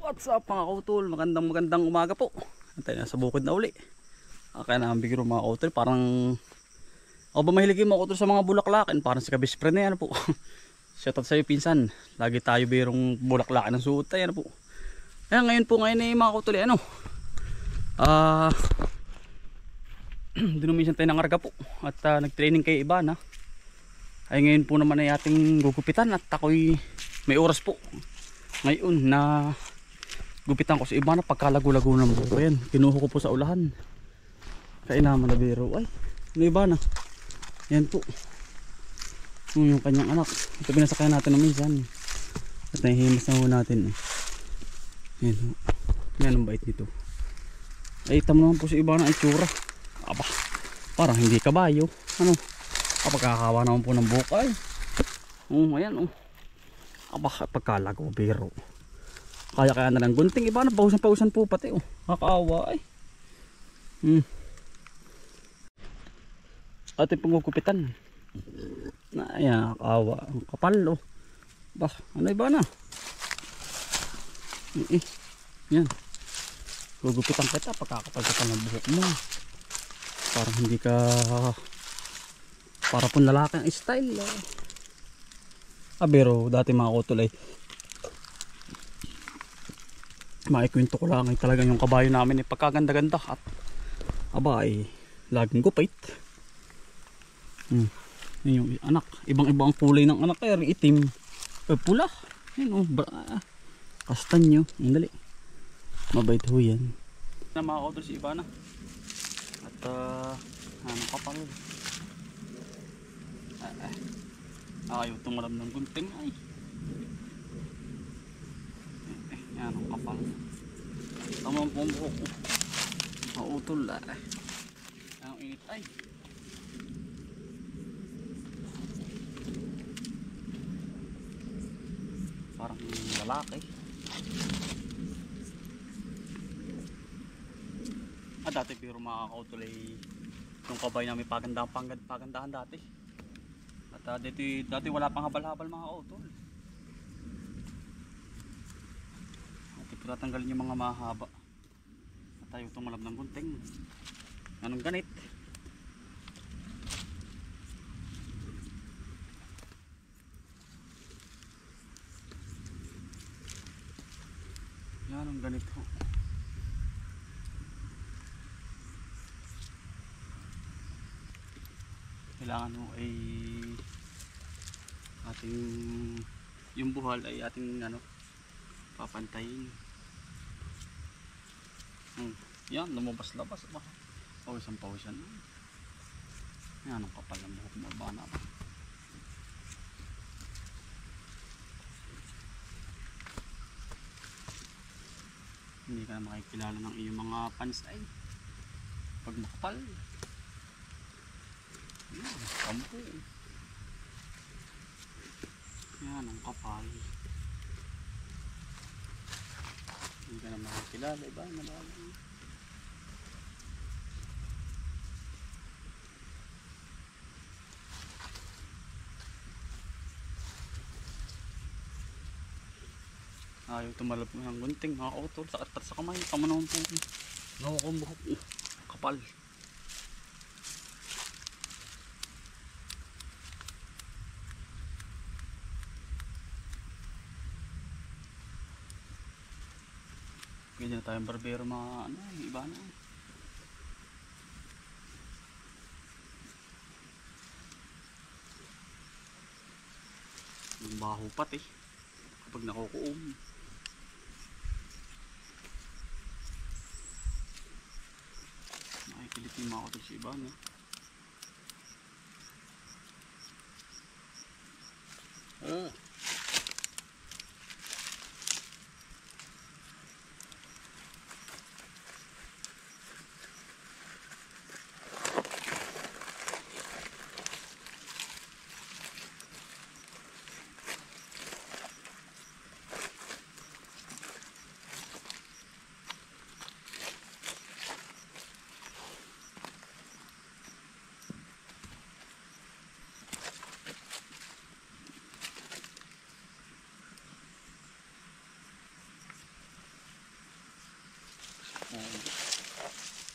What's up mga kautol? Magandang umaga po. Tayo na sa bukid na uli. Kaya na ang bigro mga kautol. Parang ako ba mahilig yung mga kautol sa mga bulaklakin. Parang si kabispre na yan po. Shoutout sa'yo pinsan. Lagi tayo birong bulaklakin ng suot tayo po. Kaya ngayon mga kautol ano. Dinuminsan tayo ng arga po. At nag-training kay Ivana. Ay ngayon po naman ay ating gugupitan. At ako'y may oras po ngayon na gupitan ko sa iba na pagkalago-lago ng buko. Yan, kinuha ko po sa ulahan. Kainaman na biro. Ay, may iba na. Yan po. Yung kanyang anak. Ito pinasakyan natin ng minsan. At nahihimas na ho natin. Yan ho. Yan ang bait nito. Ay, tamo naman po sa iba na itsura. Aba, parang hindi kabayo. Ano? Kapagkakawa naman po ng buko ay. Ayan Aba, pagkalago biro. Kaya na lang gunting iba na pausan po pati Kakaawa ay. Ating pangukupitan. Na ayan, kakaawa. Ang kapal Bah, ano iba na? Yan. Gugupitan kita pagkakapal ka ng buhok mo. Parang hindi ka para pong lalaki ang style. Pero dati mga kautol ay maikwento ko lang ay talagang yung kabayo namin ay pagkaganda-ganda at aba ay laging gupait. Yung anak, ibang-ibang kulay ng anak ay itim, pula, yun kastanyo, dali. Mabait ho yan. Na mga kautol si Ivana. At ano pa pa rin. Ayaw tumalam ng gunting ay. Yan ang kapal. Tamang pong buhok ko. Mautol ang init ay. Parang lalaki. Dati pero mga kautol ay yung kabay namin pagandahan dati. At dati wala pang habal-habal mga kautol. Tatanggalin yung mga mahaba at tayo tumalab ng gunting. Anong ganit? Yan ang ganit ho. Kailangan mo ay ating yung buhal ay ating papantayin. Yan, lumabas-labas. Pawisan. Yan, ang kapal ng buhok mo. Bana pa. Hindi ka na makikilala ng iyong mga pansay. Pag makapal. Yan, kampo. Yan, ang kapal. Hindi ka na makikilala, iba na malalim. Ayaw tumalab ng gunting mga kautol, sakit sa kamay, tama naman po. Nawa kong buhok, kapal. Pwede na tayong barbero mga iba na. Yung baho pati kapag nakukuom. Nakikilit yung mga kautol sa iba na.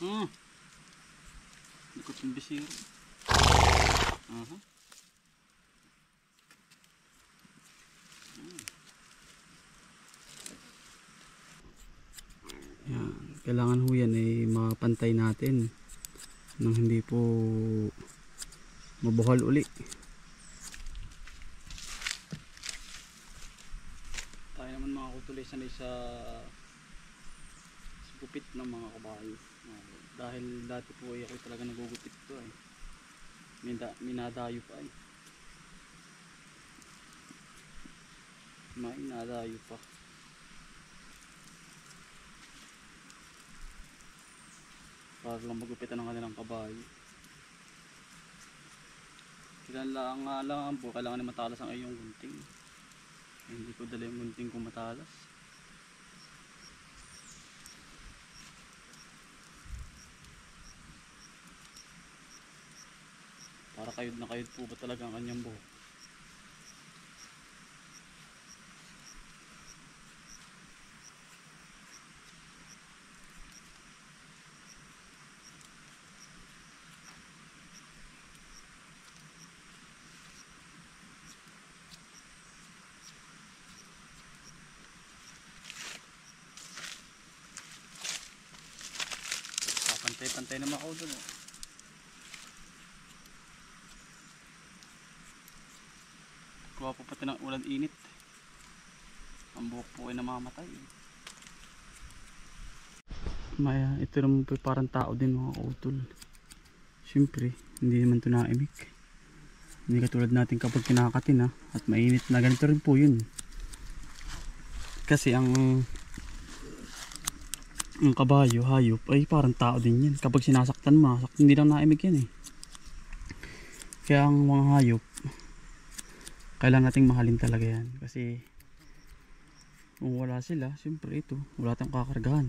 Likot yung bisiro. Yan. Kailangan ho yan ay mapantay natin nang hindi po mabuhal uli. Tayo naman mga kutuloy sanay sa gupit ng mga kabayo. Dahil dati po ay ako talaga nagugupit ito ay. Minadayo pa ay. Minadayo pa. Para lang magupitan ng kanilang kabayo. Kailangan po, kailangan na matalas ang iyong gunting. Hindi ko dala yung gunting kung matalas. Para kayod na kayod po ba talaga ang kanyang buhok. Pantay-pantay naman ako doon. Kuha po pati ng ulan init. Ang buhok po ay namamatay. Maya, ito naman po parang tao din mga kautol. Siyempre, hindi naman ito naimik. Hindi katulad natin kapag kinakatin at mainit na ganito rin po yun. Kasi ang kabayo, hayop ay parang tao din yan. Kapag sinasaktan mo, hindi lang naimik yan eh. Kaya ang mga hayop, kailangan nating mahalin talaga yan. Kasi kung wala sila, siyempre ito, wala tayong kakargahan.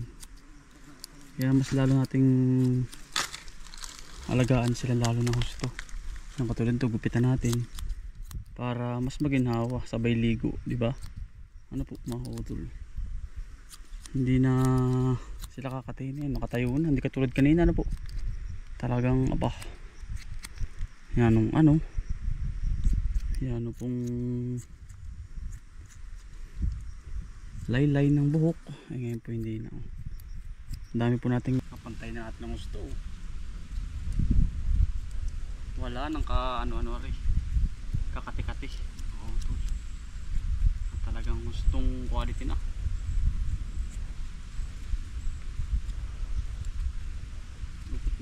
Kaya mas lalo nating alagaan sila lalo na husto. Ang katulad ito, gupitan natin para mas maginhawa, sabay ligo, di ba? Ano po mga utol? Hindi na sila kakatayin, nakatayo na, hindi katulad kanina na po. Talagang aba. Yan yan pong laylay ng buhok. Ay ngayon po hindi na. Ang dami po nating kapantay na natin ng gusto. Wala nang ano rin, kakati-kati. Talagang gustong quality na.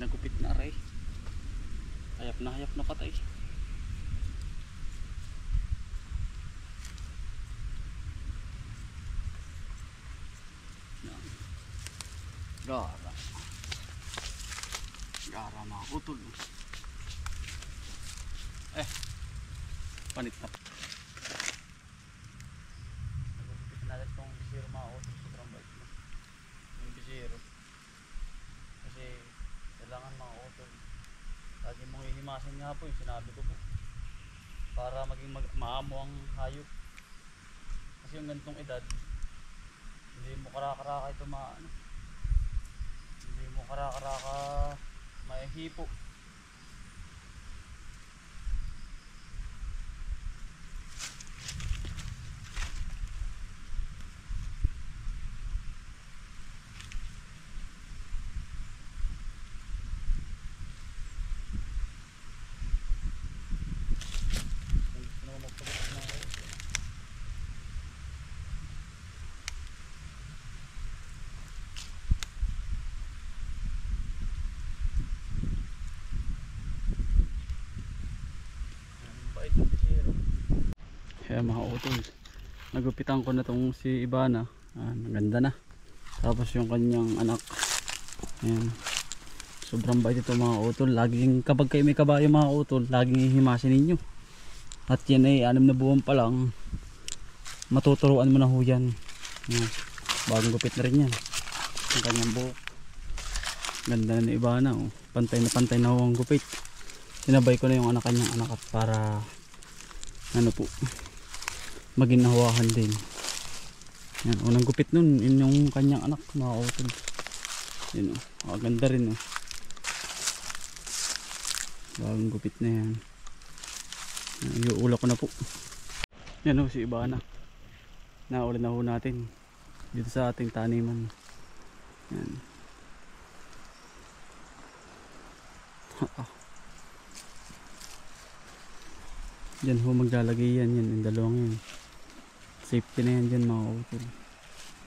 Gupit na aray. Hayap na patay. Gara mga utol. Panit na. Nagupit natin itong bisiro mga utol. Sobrang bait na yung bisiro. Kasi kailangan mga utol, lagi mong ihimasin nga po, sinabi ko po, para maging maamo ang hayop. Kasi yung ganitong edad, hindi mo karakaraka ito hindi mo karakaraka maihipo. Kaya mga utol, nagupitan ko na tong si Ibana. Maganda na. Tapos yung kanyang anak, ayan, sobrang bait ito mga utol. Laging kapag kayo may kabayo mga utol, laging hihimasin ninyo. At yan ay 6 na buwan pa lang, matuturuan mo na ho yan. Bagong gupit na rin yan ang kanyang buhok. Ganda na ni Ibana, pantay na ho ang gupit. Sinabay ko na yung kanyang anak at para po, maginahawahan din. Yan, unang gupit nun, yun yung kanyang anak mga utol. Yun o. Ganda rin o. Bagong gupit na yan. Iuula ko na po. Yan o si Ibana. Nauli na ho natin. Dito sa ating taniman. Yan. Diyan ho maglalagay yan. Yan yung dalawang yan. Safety na yan dyan mga utol.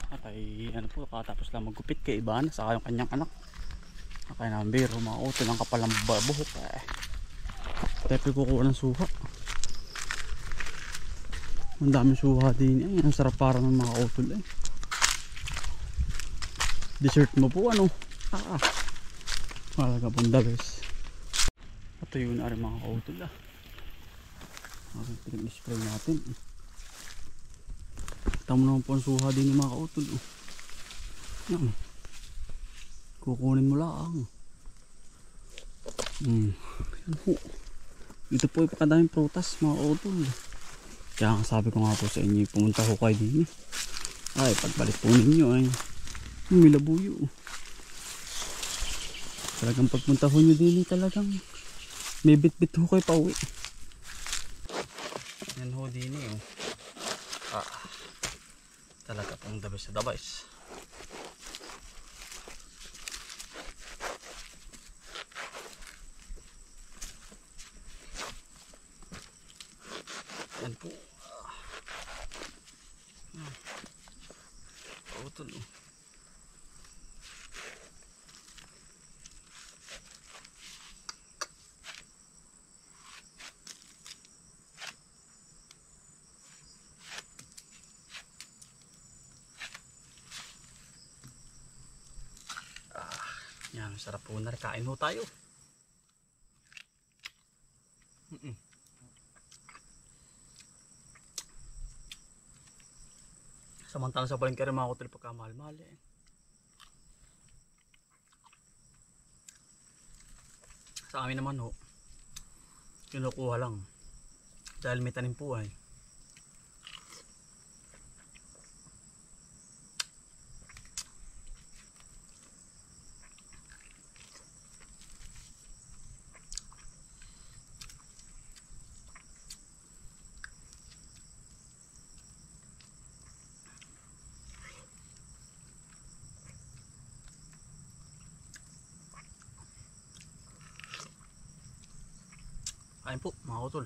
At ay ano po, katapos lang maggupit kay Ibana saka yung kanyang anak. Kaya naman biro mga utol ang kapalang buhok eh. Tayo kukuha ng suha. Ang daming suha din eh. Ang sarap para ng mga utol eh. Dessert mo po ano. Malaga pong the best. Ito yun na rin mga utol ah. Pinag-spray natin. Tama naman po ang suha din ng mga kautol. Yan. Kukunin mo lang. Yan po. Ito po ipakadaming prutas mga kautol. Kaya sabi ko nga po sa inyo, pumunta ko kayo din. Ay pagbalik po ninyo ay may labuyo. Talagang pagpunta ko nyo din talagang may bit-bit ho kayo pa uwi. Yan ho din oh. Talaga pong dabis sa dabis. Yan po. Pautol oh. Yan, sarap po na. Kain ho tayo. Samantalang sa palengke rin mga kautol pagka mahal-mahal eh. Sa amin naman ho, kinukuha lang. Dahil may tanim po ay. Kain po mga kautol.